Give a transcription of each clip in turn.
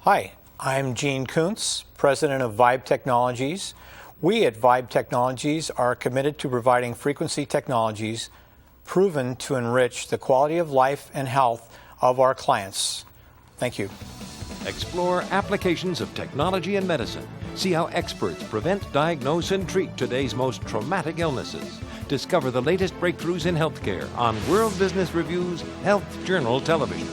Hi, I'm Gene Kuntz, President of Vibe Technologies. We at Vibe Technologies are committed to providing frequency technologies proven to enrich the quality of life and health of our clients. Thank you. Explore applications of technology and medicine. See how experts prevent, diagnose, and treat today's most traumatic illnesses. Discover the latest breakthroughs in healthcare on World Business Review's Health Journal Television.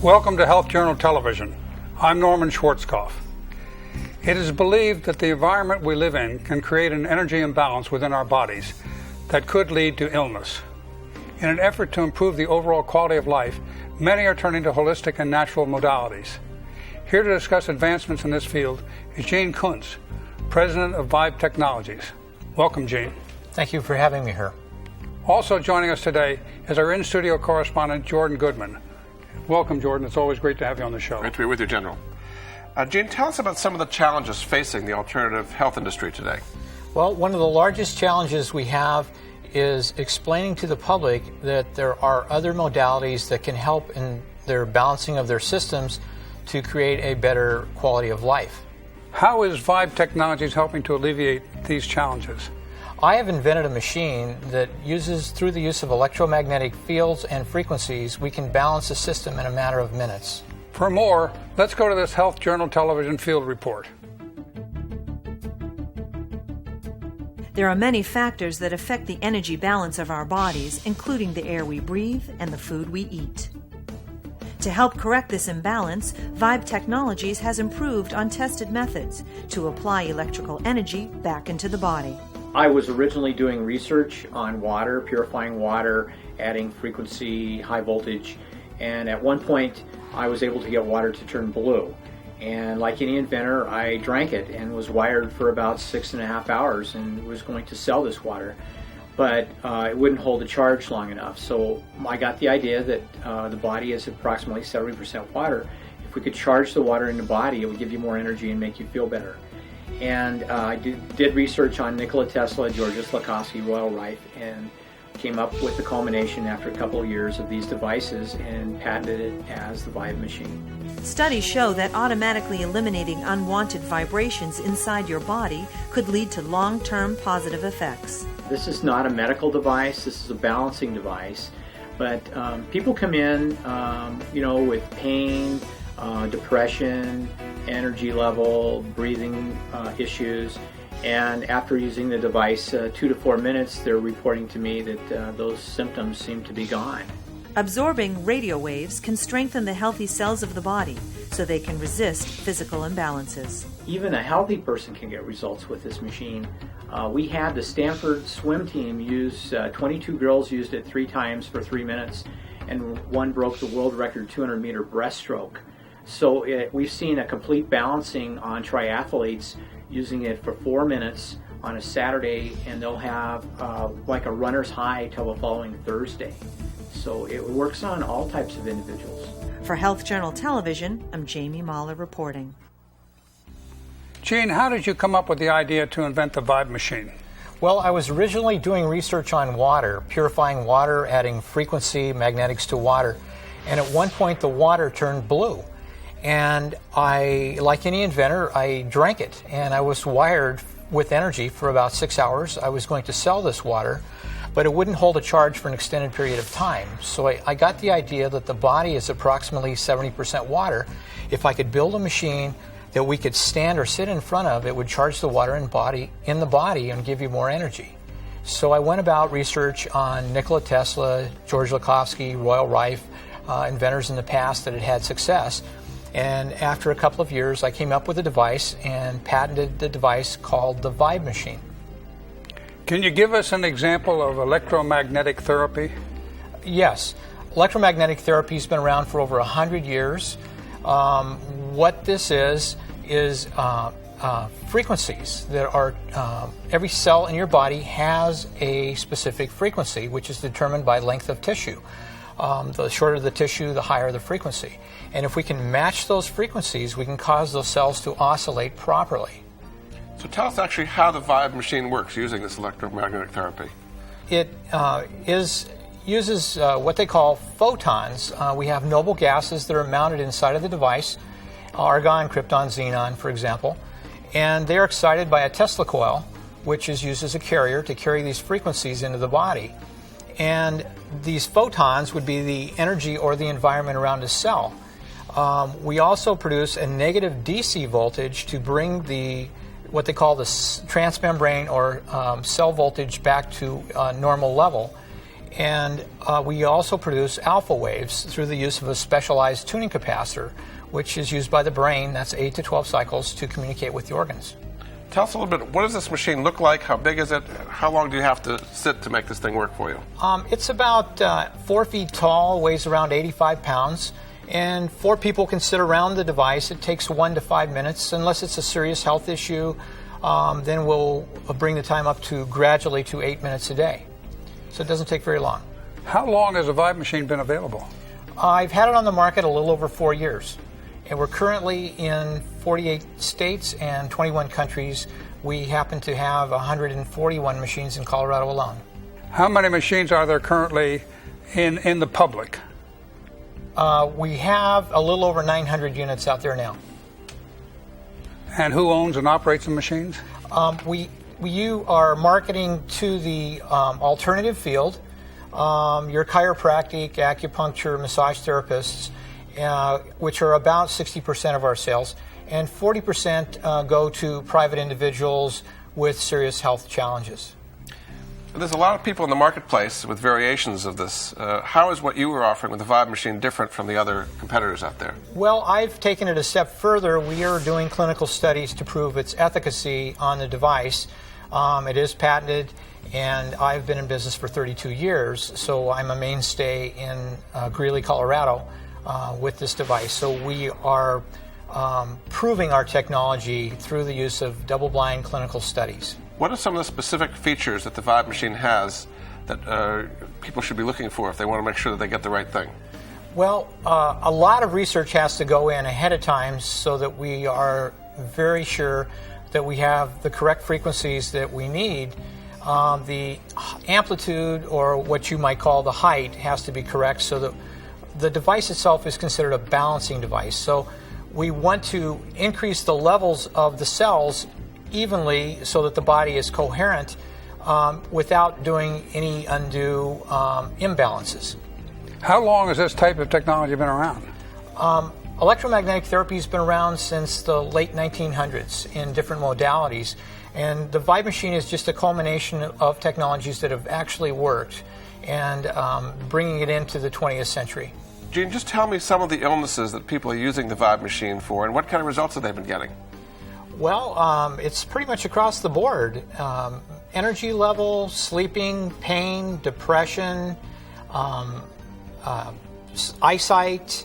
Welcome to Health Journal Television. I'm Norman Schwarzkopf. It is believed that the environment we live in can create an energy imbalance within our bodies that could lead to illness. In an effort to improve the overall quality of life, many are turning to holistic and natural modalities. Here to discuss advancements in this field is Gene Kuntz, President of Vibe Technologies. Welcome, Gene. Thank you for having me here. Also joining us today is our in-studio correspondent, Jordan Goodman. Welcome, Jordan. It's always great to have you on the show. Great to be with you, General. Gene, tell us about some of the challenges facing the alternative health industry today. Well, one of the largest challenges we have is explaining to the public that there are other modalities that can help in their balancing of their systems to create a better quality of life. How is Vibe Technologies helping to alleviate these challenges? I have invented a machine that uses, through the use of electromagnetic fields and frequencies, we can balance the system in a matter of minutes. For more, let's go to this Health Journal Television field report. There are many factors that affect the energy balance of our bodies, including the air we breathe and the food we eat. To help correct this imbalance, Vibe Technologies has improved on tested methods to apply electrical energy back into the body. I was originally doing research on water, purifying water, adding frequency, high voltage, and at one point I was able to get water to turn blue. And like any inventor, I drank it and was wired for about 6.5 hours and was going to sell this water. But it wouldn't hold a charge long enough. So I got the idea that the body is approximately 70% water. If we could charge the water in the body, it would give you more energy and make you feel better. And I did research on Nikola Tesla, George Slakowski, Royal Rife, and came up with the culmination after a couple of years of these devices and patented it as the Vibe machine. Studies show that automatically eliminating unwanted vibrations inside your body could lead to long-term positive effects. This is not a medical device, this is a balancing device, but people come in with pain, depression, energy level, breathing issues, and after using the device 2 to 4 minutes, they're reporting to me that those symptoms seem to be gone. Absorbing radio waves can strengthen the healthy cells of the body so they can resist physical imbalances. Even a healthy person can get results with this machine. We had the Stanford swim team use 22 girls used it 3 times for 3 minutes, and one broke the world record 200-meter breaststroke. So we've seen a complete balancing on triathletes using it for 4 minutes on a Saturday, and they'll have like a runner's high till the following Thursday. So it works on all types of individuals. For Health Journal Television, I'm Jamie Mahler reporting. Gene, how did you come up with the idea to invent the Vibe machine? Well, I was originally doing research on water, purifying water, adding frequency, magnetics to water, and at one point the water turned blue. And I, like any inventor, I drank it, and I was wired with energy for about 6 hours. I was going to sell this water, but it wouldn't hold a charge for an extended period of time. So I got the idea that the body is approximately 70% water. If I could build a machine that we could stand or sit in front of, it would charge the water in the body and give you more energy. So I went about research on Nikola Tesla, George Slakowski, Royal Rife, inventors in the past that had had success. And after a couple of years, I came up with a device and patented the device called the Vibe machine. Can you give us an example of electromagnetic therapy? Yes. Electromagnetic therapy has been around for over 100 years. What this is frequencies that are, every cell in your body has a specific frequency, which is determined by length of tissue. The shorter the tissue, the higher the frequency. And if we can match those frequencies, we can cause those cells to oscillate properly. So tell us actually how the Vibe machine works using this electromagnetic therapy. It uses what they call photons. We have noble gases that are mounted inside of the device, argon, krypton, xenon, for example, and they're excited by a Tesla coil, which is used as a carrier to carry these frequencies into the body. And these photons would be the energy or the environment around a cell. We also produce a negative DC voltage to bring what they call the transmembrane or cell voltage back to a normal level. And we also produce alpha waves through the use of a specialized tuning capacitor, which is used by the brain, that's 8 to 12 cycles, to communicate with the organs. Tell us a little bit, what does this machine look like? How big is it? How long do you have to sit to make this thing work for you? It's about 4 feet tall, weighs around 85 pounds, and 4 people can sit around the device. It takes 1 to 5 minutes. Unless it's a serious health issue, then we'll bring the time up to gradually to 8 minutes a day. So it doesn't take very long. How long has the Vibe machine been available? I've had it on the market a little over 4 years. And we're currently in 48 states and 21 countries. We happen to have 141 machines in Colorado alone. How many machines are there currently in the public? We have a little over 900 units out there now. And who owns and operates the machines? You are marketing to the alternative field, your chiropractic, acupuncture, massage therapists, which are about 60% of our sales, and 40% go to private individuals with serious health challenges. There's a lot of people in the marketplace with variations of this. How is what you were offering with the Vibe machine different from the other competitors out there? Well, I've taken it a step further. We are doing clinical studies to prove its efficacy on the device. It is patented, and I've been in business for 32 years, so I'm a mainstay in Greeley, Colorado, with this device. So we are proving our technology through the use of double-blind clinical studies. What are some of the specific features that the Vibe machine has that people should be looking for if they want to make sure that they get the right thing? Well, a lot of research has to go in ahead of time so that we are very sure that we have the correct frequencies that we need. The amplitude, or what you might call the height, has to be correct so that the device itself is considered a balancing device. So we want to increase the levels of the cells evenly so that the body is coherent without doing any undue imbalances. How long has this type of technology been around? Electromagnetic therapy has been around since the late 1900s in different modalities, and the Vibe machine is just a culmination of technologies that have actually worked and bringing it into the 20th century. Gene, just tell me some of the illnesses that people are using the Vibe machine for and what kind of results have they been getting? Well, it's pretty much across the board. Energy level, sleeping, pain, depression, eyesight,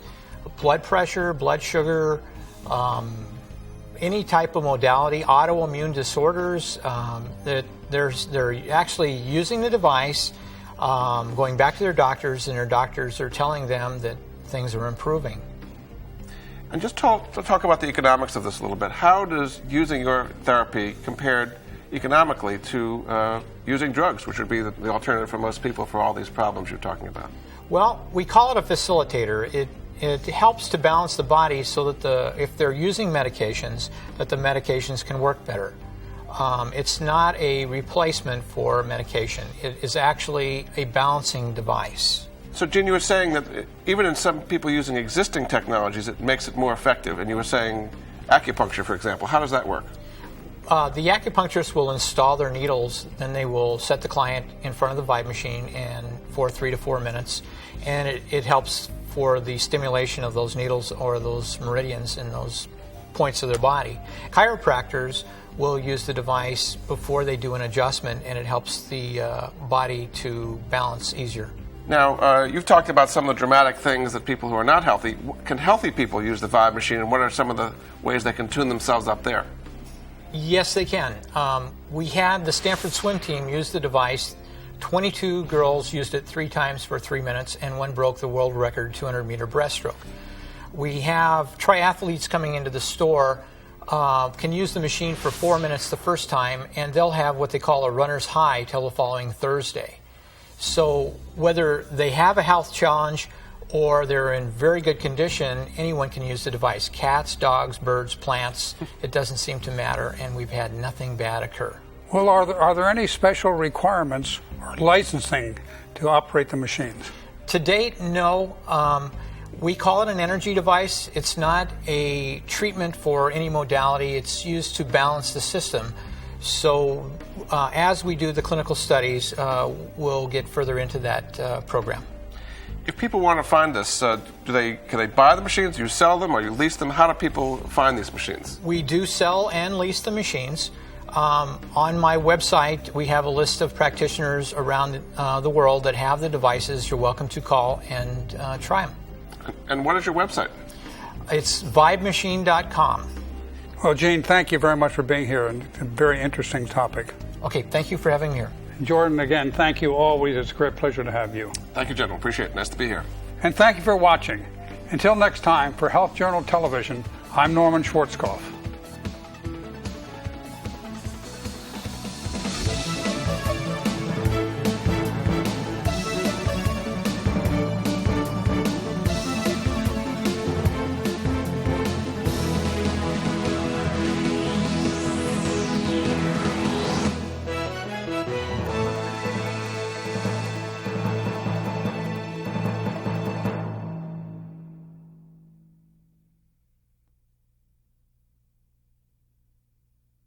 blood pressure, blood sugar, any type of modality, autoimmune disorders. They're actually using the device, going back to their doctors, and their doctors are telling them that things are improving. And just talk about the economics of this a little bit. How does using your therapy compared economically to using drugs, which would be the alternative for most people for all these problems you're talking about? Well, we call it a facilitator. It helps to balance the body so that if they're using medications, that the medications can work better. It's not a replacement for medication. It is actually a balancing device. So, Gene, you were saying that even in some people using existing technologies, it makes it more effective. And you were saying acupuncture, for example. How does that work? The acupuncturist will install their needles, then they will set the client in front of the Vibe machine for 3 to 4 minutes, and it helps for the stimulation of those needles or those meridians in those points of their body. Chiropractors will use the device before they do an adjustment, and it helps the body to balance easier. Now, you've talked about some of the dramatic things that people who are not healthy. Can healthy people use the Vibe machine, and what are some of the ways they can tune themselves up there? Yes, they can. We had the Stanford swim team use the device. 22 girls used it 3 times for 3 minutes, and one broke the world record 200-meter breaststroke. We have triathletes coming into the store can use the machine for 4 minutes the first time, and they'll have what they call a runner's high till the following Thursday. So whether they have a health challenge or they're in very good condition, anyone can use the device. Cats, dogs, birds, plants, it doesn't seem to matter, and we've had nothing bad occur. Well, are there any special requirements or licensing to operate the machines? To date, no. We call it an energy device. It's not a treatment for any modality. It's used to balance the system. So as we do the clinical studies, we'll get further into that program. If people want to find this, can they buy the machines? Do you sell them or you lease them? How do people find these machines? We do sell and lease the machines. On my website, we have a list of practitioners around the world that have the devices. You're welcome to call and try them. And what is your website? It's vibemachine.com. Well, Gene, thank you very much for being here, and it's a very interesting topic. Okay, thank you for having me here. Jordan, again, thank you always. It's a great pleasure to have you. Thank you, gentlemen. Appreciate it. Nice to be here. And thank you for watching. Until next time, for Health Journal Television, I'm Norman Schwarzkopf.